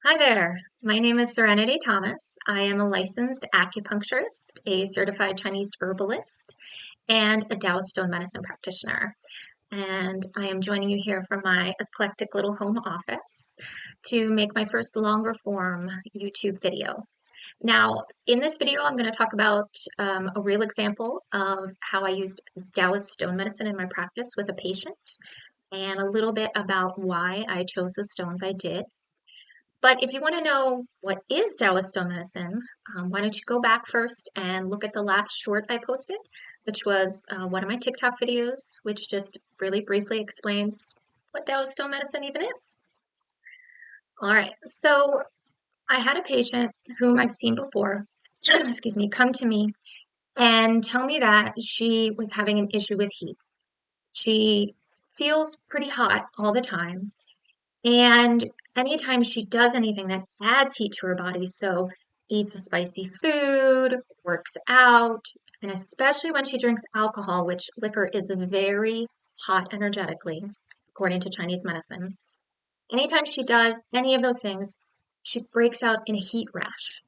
Hi there. My name is Serenity Thomas. I am a licensed acupuncturist, a certified Chinese herbalist, and a Daoist Stone Medicine practitioner. And I am joining you here from my eclectic little home office to make my first longer form YouTube video. Now, in this video, I'm going to talk about a real example of how I used Daoist Stone Medicine in my practice with a patient, and a little bit about why I chose the stones I did. But if you want to know what is Daoist Stone Medicine, why don't you go back first and look at the last short I posted, which was one of my TikTok videos, which just really briefly explains what Daoist Stone Medicine even is. All right, so I had a patient whom I've seen before, excuse me, come to me and tell me that she was having an issue with heat. She feels pretty hot all the time. And anytime she does anything that adds heat to her body, so eats a spicy food, works out, and especially when she drinks alcohol, which liquor is very hot energetically, according to Chinese medicine. Anytime she does any of those things, she breaks out in a heat rash,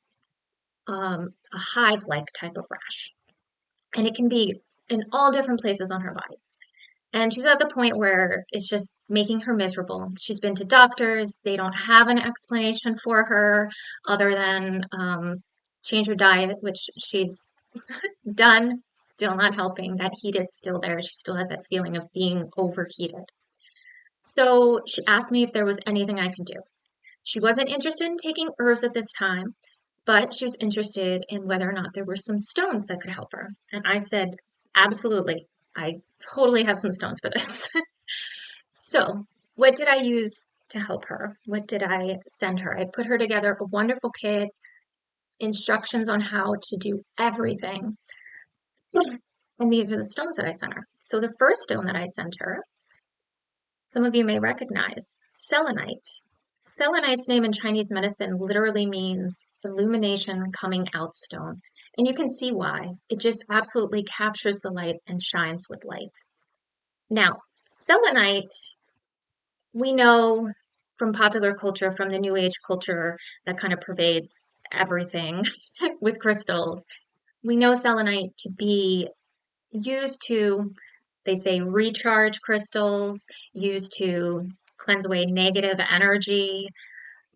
a hive-like type of rash. And it can be in all different places on her body. And she's at the point where it's just making her miserable. She's been to doctors. They don't have an explanation for her other than change her diet, which she's done, still not helping. That heat is still there. She still has that feeling of being overheated. So she asked me if there was anything I could do. She wasn't interested in taking herbs at this time, but she was interested in whether or not there were some stones that could help her. And I said, absolutely. I totally have some stones for this. So, what did I use to help her? What did I send her? I put her together a wonderful kit, instructions on how to do everything. And these are the stones that I sent her. So, the first stone that I sent her, some of you may recognize, selenite. Selenite's name in Chinese medicine literally means illumination coming out stone. And you can see why. It just absolutely captures the light and shines with light. Now, selenite, we know from popular culture, from the New Age culture that kind of pervades everything with crystals, we know selenite to be used to, they say, recharge crystals, used to cleanse away negative energy.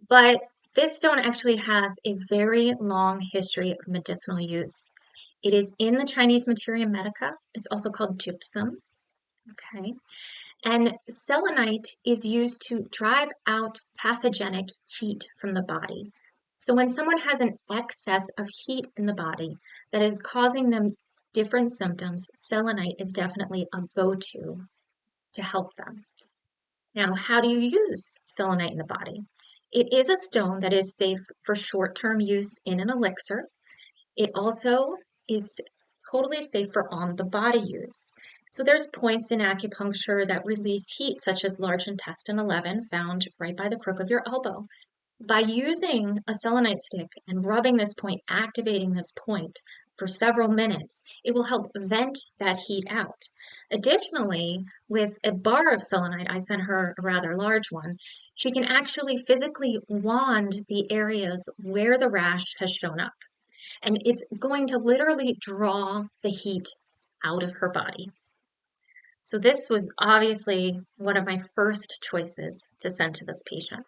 But this stone actually has a very long history of medicinal use. It is in the Chinese Materia Medica. It's also called gypsum. Okay. And selenite is used to drive out pathogenic heat from the body. So when someone has an excess of heat in the body that is causing them different symptoms, selenite is definitely a go-to to help them. Now, how do you use selenite in the body? It is a stone that is safe for short-term use in an elixir. It also is totally safe for on-the-body use. So there's points in acupuncture that release heat, such as large intestine 11, found right by the crook of your elbow. By using a selenite stick and rubbing this point, activating this point for several minutes, it will help vent that heat out. Additionally, with a bar of selenite, I sent her a rather large one, she can actually physically wand the areas where the rash has shown up. And it's going to literally draw the heat out of her body. So this was obviously one of my first choices to send to this patient.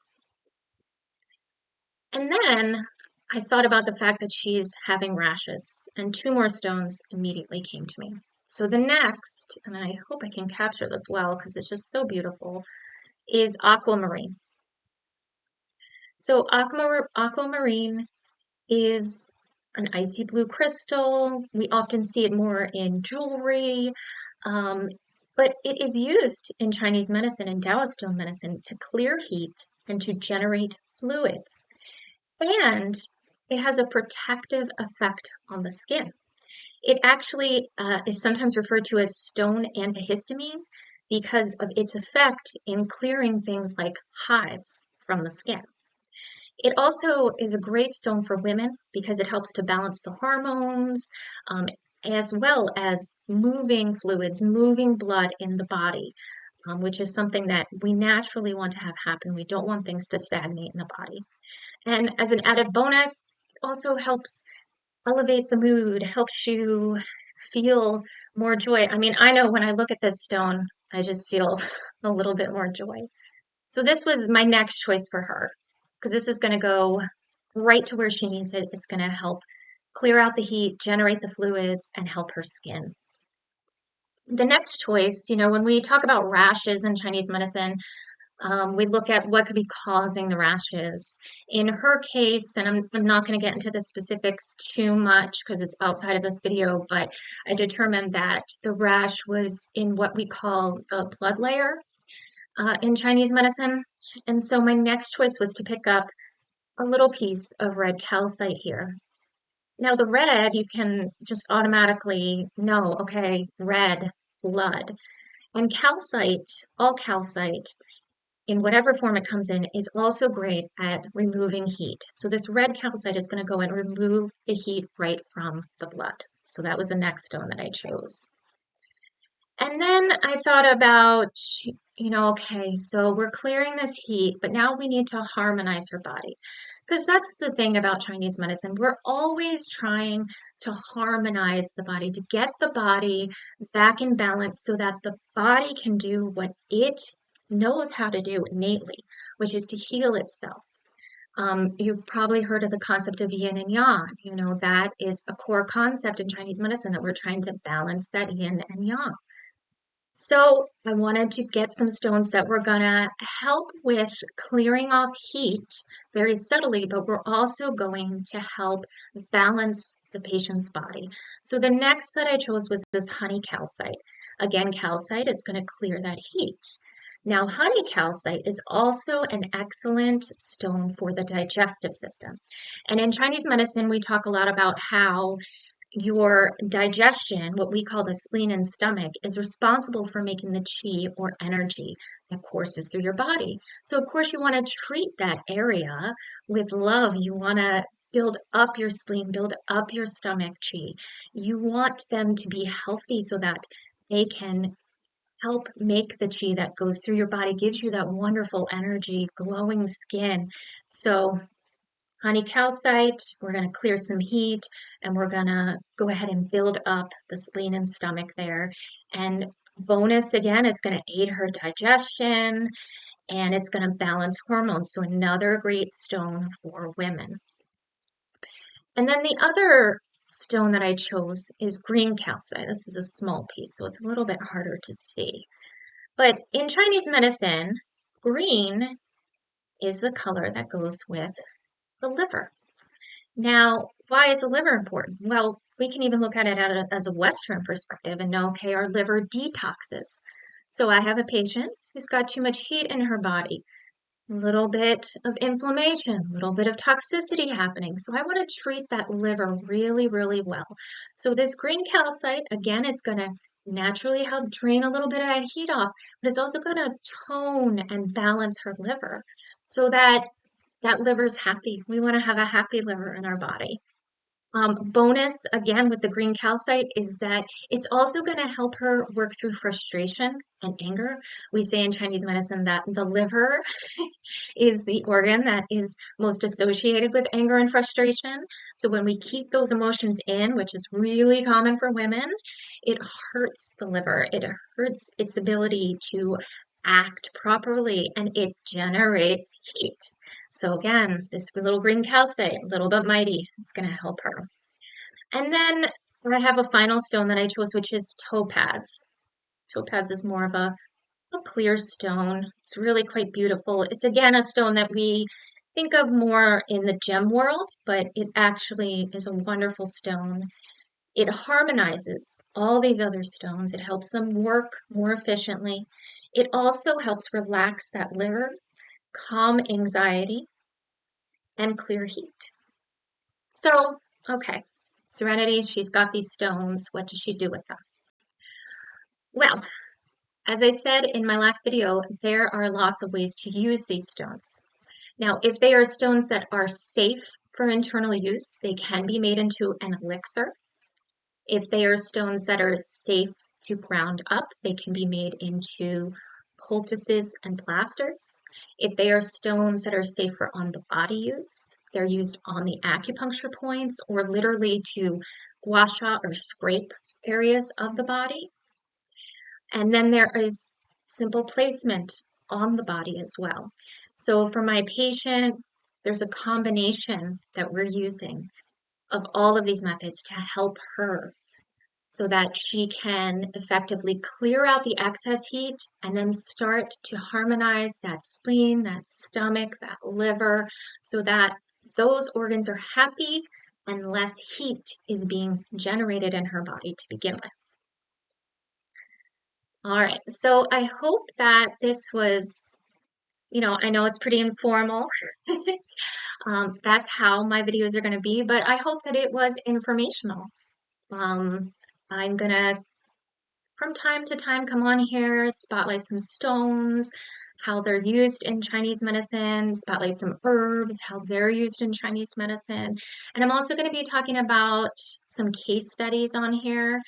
And then I thought about the fact that she's having rashes, and two more stones immediately came to me. So the next, and I hope I can capture this well because it's just so beautiful, is aquamarine. So aquamarine is an icy blue crystal. We often see it more in jewelry, but it is used in Chinese medicine and Daoist stone medicine to clear heat and to generate fluids. And it has a protective effect on the skin. It actually is sometimes referred to as stone antihistamine because of its effect in clearing things like hives from the skin. It also is a great stone for women because it helps to balance the hormones, as well as moving fluids, moving blood in the body. which is something that we naturally want to have happen. We don't want things to stagnate in the body. And as an added bonus, it also helps elevate the mood, helps you feel more joy. I mean, I know when I look at this stone, I just feel a little bit more joy. So this was my next choice for her because this is going to go right to where she needs it. It's going to help clear out the heat, generate the fluids, and help her skin. The next choice, when we talk about rashes in Chinese medicine, we look at what could be causing the rashes. In her case, and I'm not going to get into the specifics too much because it's outside of this video, but I determined that the rash was in what we call the blood layer in Chinese medicine. And so my next choice was to pick up a little piece of red calcite here. Now, the red, you can just automatically know, okay, red, blood. And calcite, all calcite, in whatever form it comes in, is also great at removing heat. So this red calcite is going to go and remove the heat right from the blood. So that was the next stone that I chose. And then I thought about, okay, so we're clearing this heat, but now we need to harmonize her body. Because that's the thing about Chinese medicine. We're always trying to harmonize the body, to get the body back in balance so that the body can do what it knows how to do innately, which is to heal itself. You've probably heard of the concept of yin and yang. That is a core concept in Chinese medicine that we're trying to balance that yin and yang. So I wanted to get some stones that were going to help with clearing off heat very subtly, but we're also going to help balance the patient's body. So the next that I chose was this honey calcite. Again, calcite is going to clear that heat. Now, honey calcite is also an excellent stone for the digestive system. And in Chinese medicine, we talk a lot about how your digestion, what we call the spleen and stomach, is responsible for making the qi or energy that courses through your body. So, of course, you want to treat that area with love. You want to build up your spleen, build up your stomach qi. You want them to be healthy so that they can help make the qi that goes through your body, gives you that wonderful energy, glowing skin. So, honey calcite, we're going to clear some heat, and we're going to go ahead and build up the spleen and stomach there. And bonus, again, it's going to aid her digestion, and it's going to balance hormones. So another great stone for women. And then the other stone that I chose is green calcite. This is a small piece, so it's a little bit harder to see. But in Chinese medicine, green is the color that goes with the liver. Now, why is the liver important? Well, we can even look at it as a Western perspective and know, okay, our liver detoxes. So I have a patient who's got too much heat in her body, a little bit of inflammation, a little bit of toxicity happening. So I want to treat that liver really, really well. So this green calcite, again, it's going to naturally help drain a little bit of that heat off, but it's also going to tone and balance her liver so that liver's happy. We want to have a happy liver in our body. Bonus, again, with the green calcite is that it's also going to help her work through frustration and anger. We say in Chinese medicine that the liver is the organ that is most associated with anger and frustration. So when we keep those emotions in, which is really common for women, it hurts the liver. It hurts its ability to act properly, and it generates heat. So again, this little green calcite, a little bit mighty, it's going to help her. And then I have a final stone that I chose, which is topaz. Topaz is more of a clear stone. It's really quite beautiful. It's again a stone that we think of more in the gem world, but it actually is a wonderful stone. It harmonizes all these other stones. It helps them work more efficiently. It also helps relax that liver, calm anxiety, and clear heat. So, okay, Serenity, she's got these stones. What does she do with them? Well, as I said in my last video, there are lots of ways to use these stones. Now, if they are stones that are safe for internal use, they can be made into an elixir. If they are stones that are safe to ground up, they can be made into poultices, and plasters. If they are stones that are safe for on the body use, they're used on the acupuncture points or literally to wash out or scrape areas of the body. And then there is simple placement on the body as well. So for my patient, there's a combination that we're using of all of these methods to help her so that she can effectively clear out the excess heat and then start to harmonize that spleen, that stomach, that liver, so that those organs are happy and less heat is being generated in her body to begin with. All right, so I hope that this was, I know it's pretty informal. That's how my videos are going to be, but I hope that it was informational. I'm going to from time to time come on here, spotlight some stones, how they're used in Chinese medicine, spotlight some herbs, how they're used in Chinese medicine. And I'm also going to be talking about some case studies on here.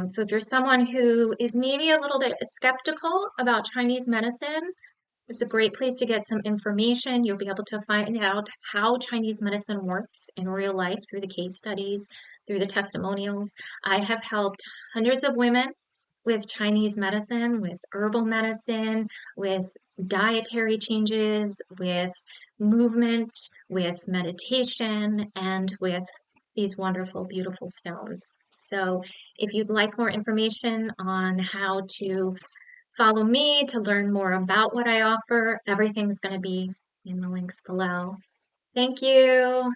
So if you're someone who is maybe a little bit skeptical about Chinese medicine, it's a great place to get some information. You'll be able to find out how Chinese medicine works in real life through the case studies, through the testimonials. I have helped hundreds of women with Chinese medicine, with herbal medicine, with dietary changes, with movement, with meditation, and with these wonderful, beautiful stones. So if you'd like more information on how to follow me to learn more about what I offer, everything's going to be in the links below. Thank you.